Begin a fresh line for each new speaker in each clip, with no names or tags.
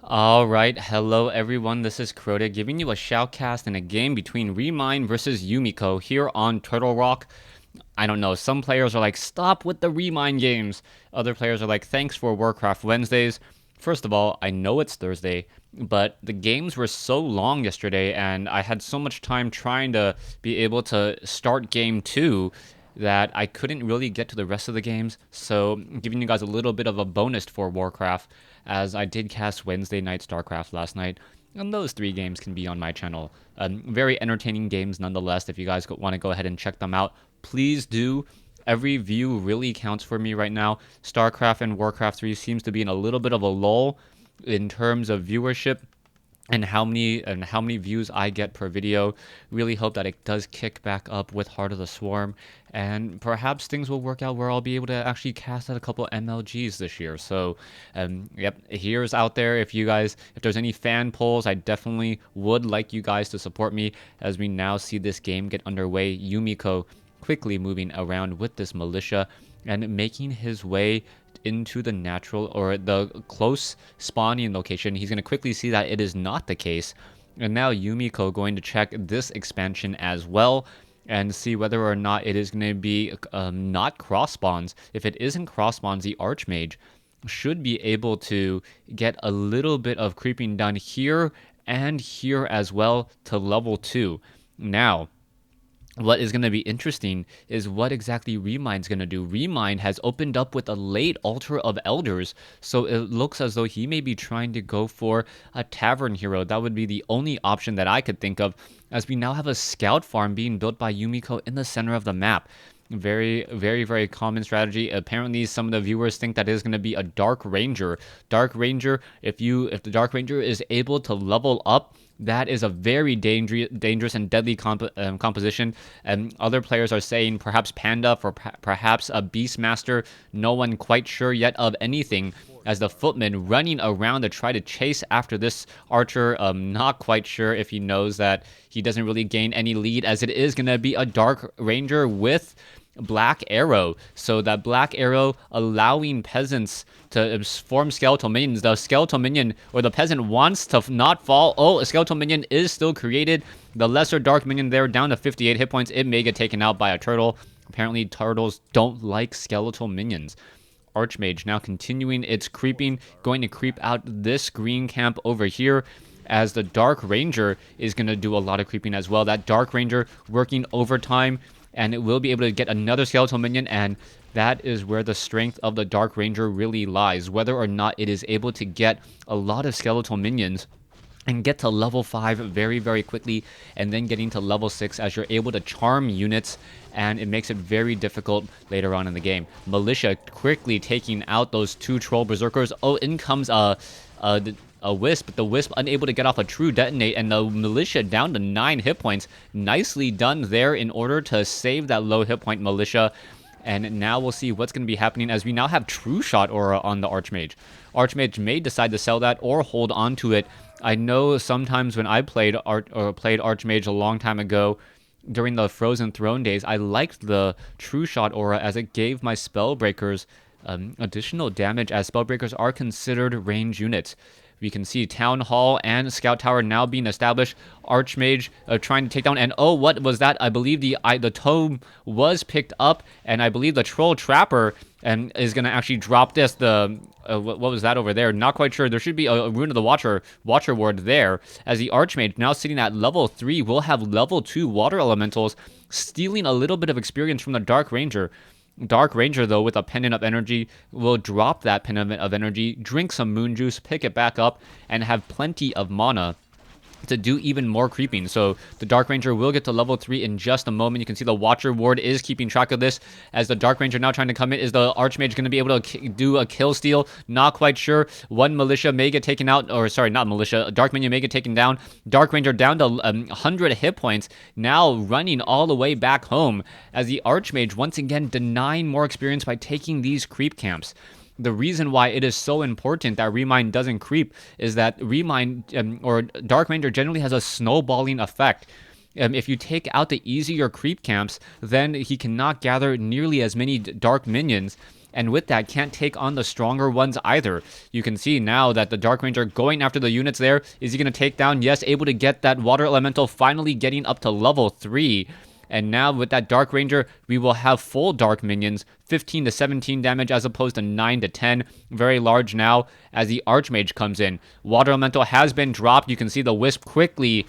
Alright, hello everyone, this is Crota giving you a shoutcast in a game between Remind versus Yumiko here on Turtle Rock. I don't know, some players are like, stop with the Remind games. Other players are like, thanks for WarCraft Wednesdays. First of all, I know it's Thursday, but the games were so long yesterday and I had so much time trying to be able to start game 2 that I couldn't really get to the rest of the games. So, giving you guys a little bit of a bonus for Warcraft, as I did cast Wednesday Night StarCraft last night, and those 3 games can be on my channel. Very entertaining games nonetheless. If you guys want to go ahead and check them out, please do. Every view really counts for me right now. StarCraft and Warcraft 3 seems to be in a little bit of a lull in terms of viewership and how many views I get per video. Really hope that it does kick back up with Heart of the Swarm, and perhaps things will work out where I'll be able to actually cast out a couple MLGs this year. So, yep, here's out there. If there's any fan polls, I definitely would like you guys to support me as we now see this game get underway. Yumiko quickly moving around with this militia and making his way into the natural or the close spawning location. He's going to quickly see that it is not the case. And now Yumiko going to check this expansion as well and see whether or not it is going to be not cross spawns. If it isn't cross spawns, the Archmage should be able to get a little bit of creeping done here and here as well to level 2. Now, what is going to be interesting is what exactly Remind's going to do. Remind has opened up with a late Altar of Elders, so it looks as though he may be trying to go for a Tavern Hero. That would be the only option that I could think of, as we now have a Scout Farm being built by Yumiko in the center of the map. Very, very, very common strategy. Apparently, some of the viewers think that it is going to be a Dark Ranger. Dark Ranger, if the Dark Ranger is able to level up, that is a very dangerous and deadly composition. And other players are saying perhaps Panda for perhaps a Beastmaster. No one quite sure yet of anything, as the Footman running around to try to chase after this Archer. Not quite sure if he knows that he doesn't really gain any lead, as it is going to be a Dark Ranger with Black Arrow. So that Black Arrow allowing peasants to form skeletal minions. The skeletal minion or the peasant wants to not fall. Oh, a skeletal minion is still created. The lesser dark minion there down to 58 hit points. It may get taken out by a turtle. Apparently turtles don't like skeletal minions. Archmage now continuing its creeping, going to creep out this green camp over here, as the Dark Ranger is going to do a lot of creeping as well. That Dark Ranger working overtime, and it will be able to get another skeletal minion, and that is where the strength of the Dark Ranger really lies. Whether or not it is able to get a lot of skeletal minions and get to level 5 very, very quickly, and then getting to level 6 as you're able to charm units, and it makes it very difficult later on in the game. Militia quickly taking out those 2 troll berserkers. Oh, in comes a Wisp, but the Wisp unable to get off a true detonate, and the Militia down to 9 hit points. Nicely done there in order to save that low hit point Militia. And now we'll see what's going to be happening, as we now have True Shot Aura on the Archmage. Archmage may decide to sell that or hold on to it. I know sometimes when I played Archmage a long time ago, during the Frozen Throne days, I liked the True Shot Aura, as it gave my Spellbreakers additional damage, as Spellbreakers are considered range units. We can see Town Hall and Scout Tower now being established. Archmage trying to take down, and oh, what was that? I believe the tome was picked up, and I believe the Troll Trapper is going to actually drop this. What was that over there? Not quite sure. There should be a Rune of the Watcher Ward there, as the Archmage now sitting at level 3 will have level 2 Water Elementals, stealing a little bit of experience from the Dark Ranger. Dark Ranger, though, with a Pendant of Energy, will drop that Pendant of Energy, drink some Moon Juice, pick it back up, and have plenty of mana to do even more creeping. So the Dark Ranger will get to level 3 in just a moment. You can see the Watcher Ward is keeping track of this, as the Dark Ranger now trying to come in. Is the Archmage going to be able to do a kill steal? Not quite sure. One Militia may get taken out, or sorry, not Militia, Dark Minion may get taken down. Dark Ranger down to 100 hit points, now running all the way back home, as the Archmage once again denying more experience by taking these creep camps. The reason why it is so important that Remind doesn't creep is that Remind or Dark Ranger generally has a snowballing effect. If you take out the easier creep camps, then he cannot gather nearly as many dark minions, and with that can't take on the stronger ones either. You can see now that the Dark Ranger going after the units there. Is he going to take down? Yes, able to get that Water Elemental, finally getting up to level 3. And now with that Dark Ranger, we will have full Dark minions, 15 to 17 damage as opposed to 9 to 10. Very large now as the Archmage comes in. Water Elemental has been dropped. You can see the Wisp quickly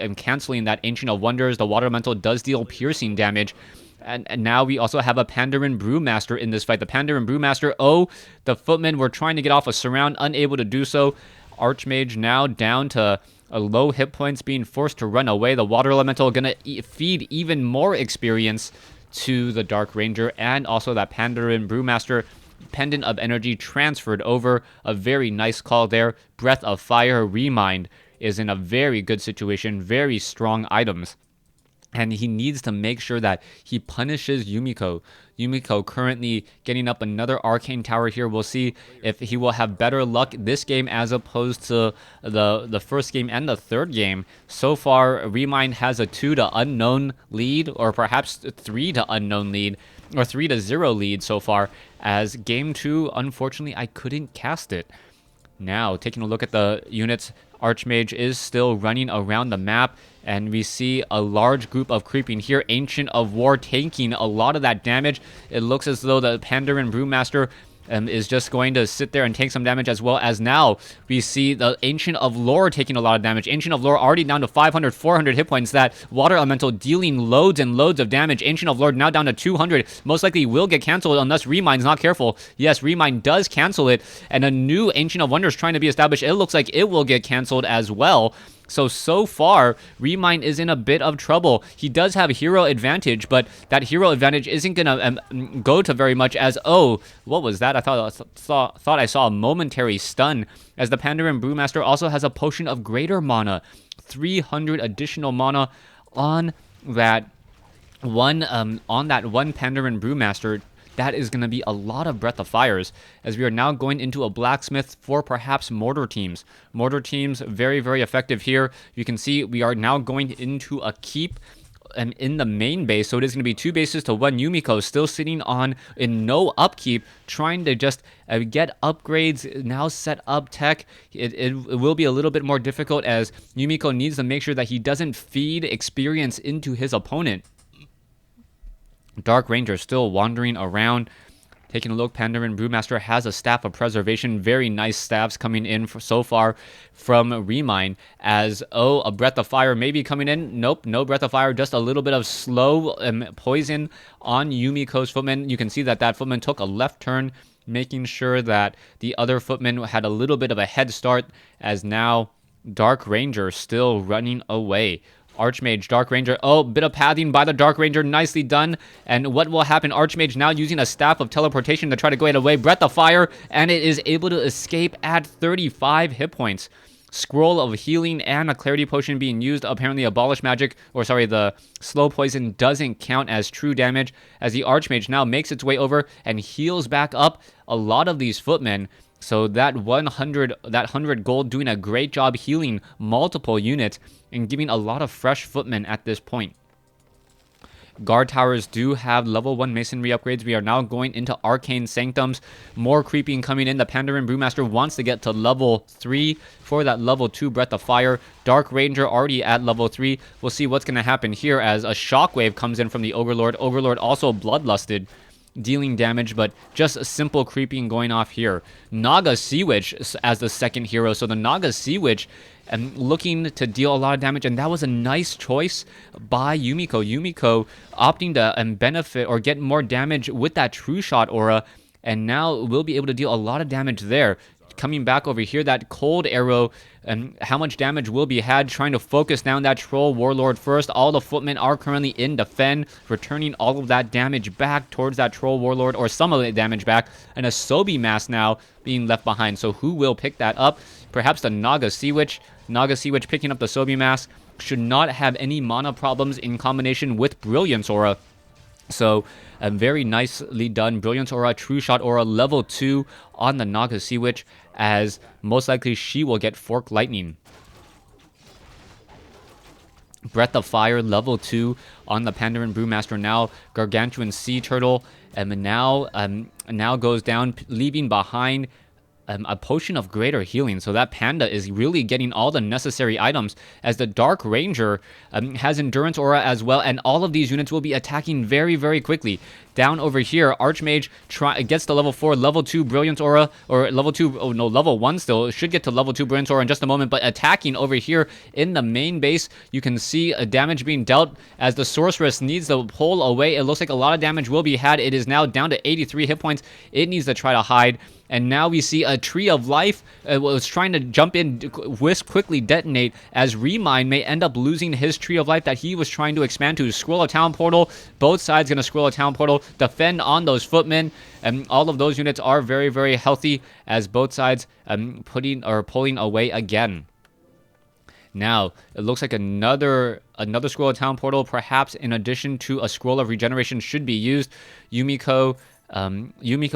and canceling that Ancient of Wonders. The Water Elemental does deal piercing damage. And now we also have a Pandaren Brewmaster in this fight. The Pandaren Brewmaster, the Footmen were trying to get off a surround, unable to do so. Archmage now down to a low hit points, being forced to run away. The Water Elemental gonna feed even more experience to the Dark Ranger, and also that Pandaren Brewmaster Pendant of Energy transferred over. A very nice call there. Breath of Fire Remind is in a very good situation. Very strong items. And he needs to make sure that he punishes Yumiko. Yumiko currently getting up another Arcane Tower here. We'll see if he will have better luck this game as opposed to the first game and the third game. So far, Remind has a 2 to unknown lead, or perhaps 3 to unknown lead, or 3 to 0 lead so far. As game 2, unfortunately, I couldn't cast it. Now, taking a look at the units, Archmage is still running around the map, and we see a large group of creeping here. Ancient of War taking a lot of that damage. It looks as though the Pandaren Brewmaster is just going to sit there and take some damage, as well as now we see the Ancient of Lore taking a lot of damage. Ancient of Lore already down to 500, 400 hit points. That Water Elemental dealing loads and loads of damage. Ancient of Lore now down to 200. Most likely will get canceled unless Remind's not careful. Yes, Remind does cancel it, and a new Ancient of Wonders trying to be established. It looks like it will get canceled as well. So far, Remind is in a bit of trouble. He does have hero advantage, but that hero advantage isn't going to go to very much as, what was that? I thought I saw a momentary stun, as the Pandaren Brewmaster also has a potion of greater mana. 300 additional mana on that one Pandaren Brewmaster. That is going to be a lot of Breath of Fires, as we are now going into a Blacksmith for perhaps Mortar Teams. Mortar Teams, very, very effective here. You can see we are now going into a keep in the main base, so it is going to be 2 bases to 1. Yumiko still sitting on in no upkeep, trying to just get upgrades, now set up tech. It will be a little bit more difficult, as Yumiko needs to make sure that he doesn't feed experience into his opponent. Dark Ranger still wandering around. Taking a look, Pandaren Brewmaster has a Staff of Preservation. Very nice staffs coming in so far from Remind. As, a Breath of Fire maybe coming in. Nope, no Breath of Fire. Just a little bit of slow poison on Yumiko's Footman. You can see that Footman took a left turn, making sure that the other Footman had a little bit of a head start, as now Dark Ranger still running away. Archmage, Dark Ranger. Bit of pathing by the Dark Ranger. Nicely done. And what will happen? Archmage now using a Staff of Teleportation to try to get away. Breath of Fire. And it is able to escape at 35 hit points. Scroll of Healing and a Clarity Potion being used. Apparently Abolish Magic, the Slow Poison doesn't count as true damage, as the Archmage now makes its way over and heals back up a lot of these Footmen. So that 100 gold doing a great job healing multiple units and giving a lot of fresh Footmen at this point. Guard towers do have level 1 masonry upgrades. We are now going into Arcane Sanctums. More creeping coming in. The Pandaren Brewmaster wants to get to level 3 for that level 2 Breath of Fire. Dark Ranger already at level 3. We'll see what's going to happen here as a Shockwave comes in from the Overlord. Overlord also bloodlusted, dealing damage, but just a simple creeping going off here. Naga Sea Witch as the second hero. So the Naga Sea Witch looking to deal a lot of damage, and that was a nice choice by Yumiko. Yumiko opting to benefit or get more damage with that True Shot aura, and now we'll be able to deal a lot of damage there. Coming back over here, that Cold Arrow, and how much damage will be had, trying to focus down that Troll Warlord first. All the Footmen are currently in defend, returning all of that damage back towards that Troll Warlord, or some of the damage back, and a Sobi Mask now being left behind. So who will pick that up? Perhaps the Naga Sea Witch. Naga Sea Witch picking up the Sobi Mask. Should not have any mana problems in combination with Brilliance Aura. So, very nicely done. Brilliance Aura, True Shot Aura, level 2 on the Naga Sea Witch, as most likely she will get Fork Lightning. Breath of Fire, level 2 on the Pandaren Brewmaster now. Gargantuan Sea Turtle And now goes down, leaving behind a potion of greater healing. So that Panda is really getting all the necessary items, as the Dark Ranger has Endurance Aura as well, and all of these units will be attacking very, very quickly. Down over here, Archmage gets to level 4, level 2 Brilliance Aura, or level 2, oh no, level 1 still. It should get to level 2 Brilliance Aura in just a moment, but attacking over here in the main base, you can see a damage being dealt as the Sorceress needs to pull away. It looks like a lot of damage will be had. It is now down to 83 hit points. It needs to try to hide. And now we see a Tree of Life was trying to jump in, Wisp quickly detonate, as Remind may end up losing his Tree of Life that he was trying to expand to. Scroll a Town Portal. Both sides going to scroll a Town Portal. Defend on those Footmen. And all of those units are very, very healthy, as both sides pulling away again. Now, it looks like another Scroll of Town Portal, perhaps in addition to a Scroll of Regeneration, should be used. Yumiko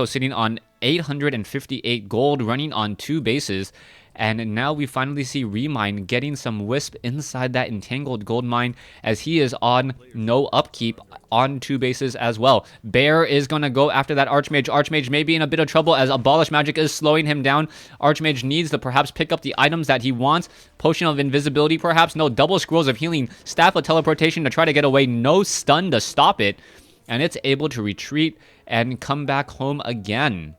sitting on 858 gold, running on 2 bases. And now we finally see Remind getting some Wisp inside that Entangled Gold Mine, as he is on no upkeep on 2 bases as well. Bear is going to go after that Archmage. Archmage may be in a bit of trouble, as Abolish Magic is slowing him down. Archmage needs to perhaps pick up the items that he wants. Potion of Invisibility perhaps. No, double Scrolls of Healing. Staff of Teleportation to try to get away. No stun to stop it. And it's able to retreat and come back home again.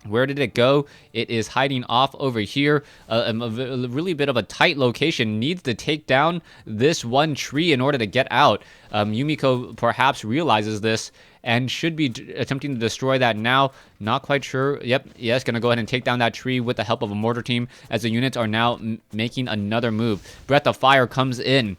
Where did it go? It is hiding off over here. A really bit of a tight location. Needs to take down this one tree in order to get out. Yumiko perhaps realizes this and should be attempting to destroy that now. Not quite sure. Yep, yes, going to go ahead and take down that tree with the help of a mortar team, as the units are now making another move. Breath of Fire comes in.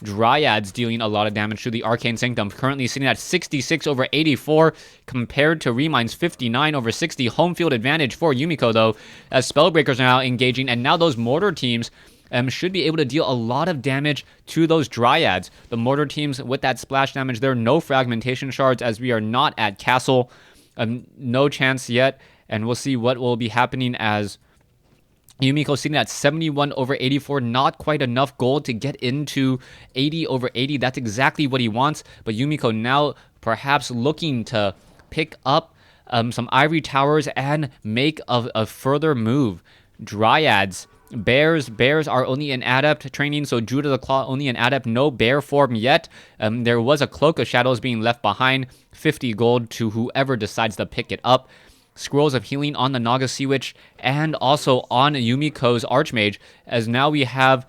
Dryads dealing a lot of damage to the Arcane Sanctum, currently sitting at 66 over 84 compared to Remind's 59 over 60. Home field advantage for Yumiko, though, as Spellbreakers are now engaging, and now those mortar teams should be able to deal a lot of damage to those Dryads. The mortar teams with that splash damage, there are no fragmentation shards, as we are not at castle. No chance yet, and we'll see what will be happening, as Yumiko sitting at 71 over 84, not quite enough gold to get into 80 over 80. That's exactly what he wants, but Yumiko now perhaps looking to pick up some Ivory Towers and make a further move. Dryads. Bears are only in Adept training, so Druid of the Claw only in Adept, no Bear form yet. There was a Cloak of Shadows being left behind, 50 gold to whoever decides to pick it up. Scrolls of Healing on the Naga Sea Witch and also on Yumiko's Archmage, as now we have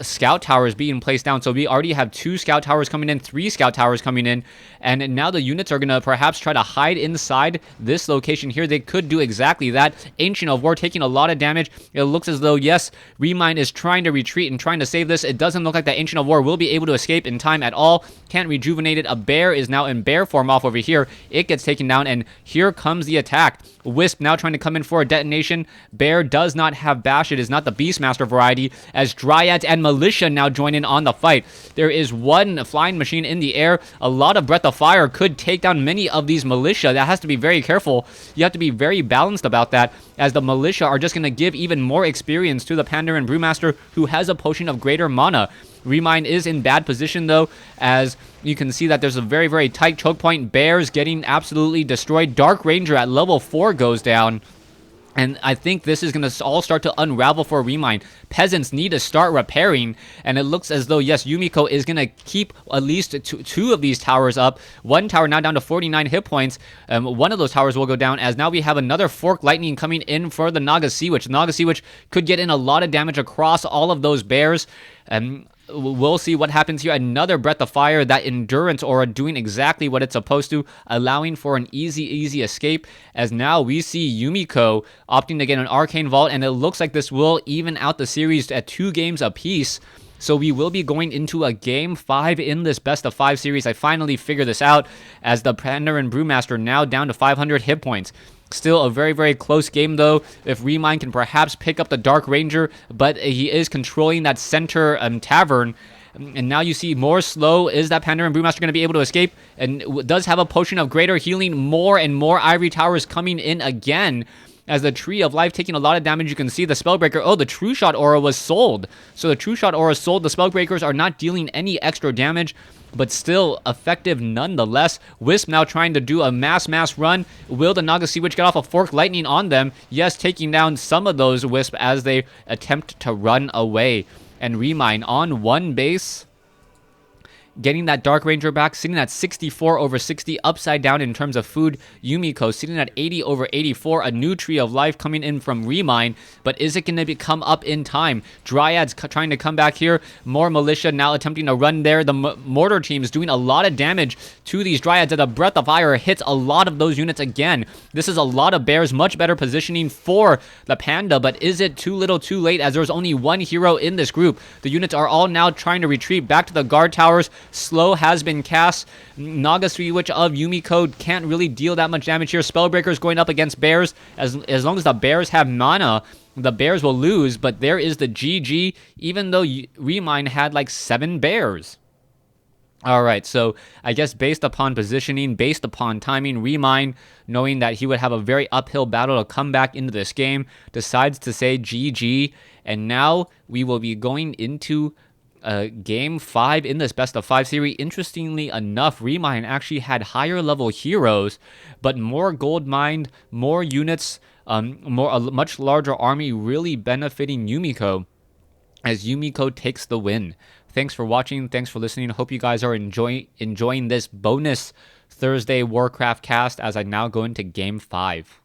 Scout Towers being placed down. So we already have 2 Scout Towers coming in, 3 Scout Towers coming in, and now the units are going to perhaps try to hide inside this location here. They could do exactly that. Ancient of War taking a lot of damage. It looks as though, yes, Remind is trying to retreat and trying to save this. It doesn't look like that Ancient of War will be able to escape in time at all. Can't rejuvenate it. A Bear is now in Bear form off over here. It gets taken down, and here comes the attack. Wisp now trying to come in for a detonation. Bear does not have Bash. It is not the Beastmaster variety, as Dryads and Militia now join in on the fight. There is one flying machine in the air. A lot of Breath of Fire could take down many of these Militia. That has to be very careful. You have to be very balanced about that, as the Militia are just going to give even more experience to the Pandaren Brewmaster, who has a potion of greater mana. Remind is in bad position, though, as you can see that there's a very, very tight choke point. Bears getting absolutely destroyed. Dark Ranger at level 4 goes down. And I think this is going to all start to unravel for Remind. Peasants need to start repairing. And it looks as though, yes, Yumiko is going to keep at least two of these towers up. One tower now down to 49 hit points. One of those towers will go down, as now we have another Fork Lightning coming in for the Naga Sea Witch. The Naga Sea Witch could get in a lot of damage across all of those bears. We'll see what happens here. Another Breath of Fire, that Endurance Aura doing exactly what it's supposed to, allowing for an easy escape, as now we see Yumiko opting to get an Arcane Vault, and it looks like this will even out the series at 2 games apiece. So we will be going into a Game 5 in this Best of 5 series. I finally figured this out, as the Pandaren Brewmaster now down to 500 hit points. Still a very, very close game, though, if Remind can perhaps pick up the Dark Ranger, but he is controlling that center tavern. And now you see more slow. Is that Pandaren Brewmaster going to be able to escape? And does have a potion of greater healing. More and more Ivory Towers coming in again, as the Tree of Life taking a lot of damage. You can see the Spellbreaker. Oh, the True Shot Aura was sold. So the True Shot Aura sold. The Spellbreakers are not dealing any extra damage. but still effective nonetheless. Wisp now trying to do a mass run. Will the Naga Sea Witch get off a Fork Lightning on them? Yes, taking down some of those Wisp as they attempt to run away. And Remine on one base, getting that Dark Ranger back, sitting at 64 over 60, upside down in terms of food. Yumiko sitting at 80 over 84, a new Tree of Life coming in from Remine, but is it going to come up in time? Dryads trying to come back here, more Militia now attempting to run there. The Mortar team is doing a lot of damage to these Dryads, and the Breath of Fire hits a lot of those units again. This is a lot of bears, much better positioning for the Panda, but is it too little too late as there's only one hero in this group? The units are all now trying to retreat back to the guard towers. Slow has been cast. Naga Sea Witch of Yumiko can't really deal that much damage here. Spellbreaker's going up against bears. As long as the bears have mana, the bears will lose, but there is the GG, even though Remine had like 7 bears. Alright, so I guess based upon positioning, based upon timing, Remine, knowing that he would have a very uphill battle to come back into this game, decides to say GG, and now we will be going into Game 5 in this best of 5 series. Interestingly enough, Remine actually had higher level heroes, but more gold mined, more units, a much larger army, really benefiting Yumiko as Yumiko takes the win. Thanks for watching. Thanks for listening. Hope you guys are enjoying this bonus Thursday WarCraft cast as I now go into Game 5.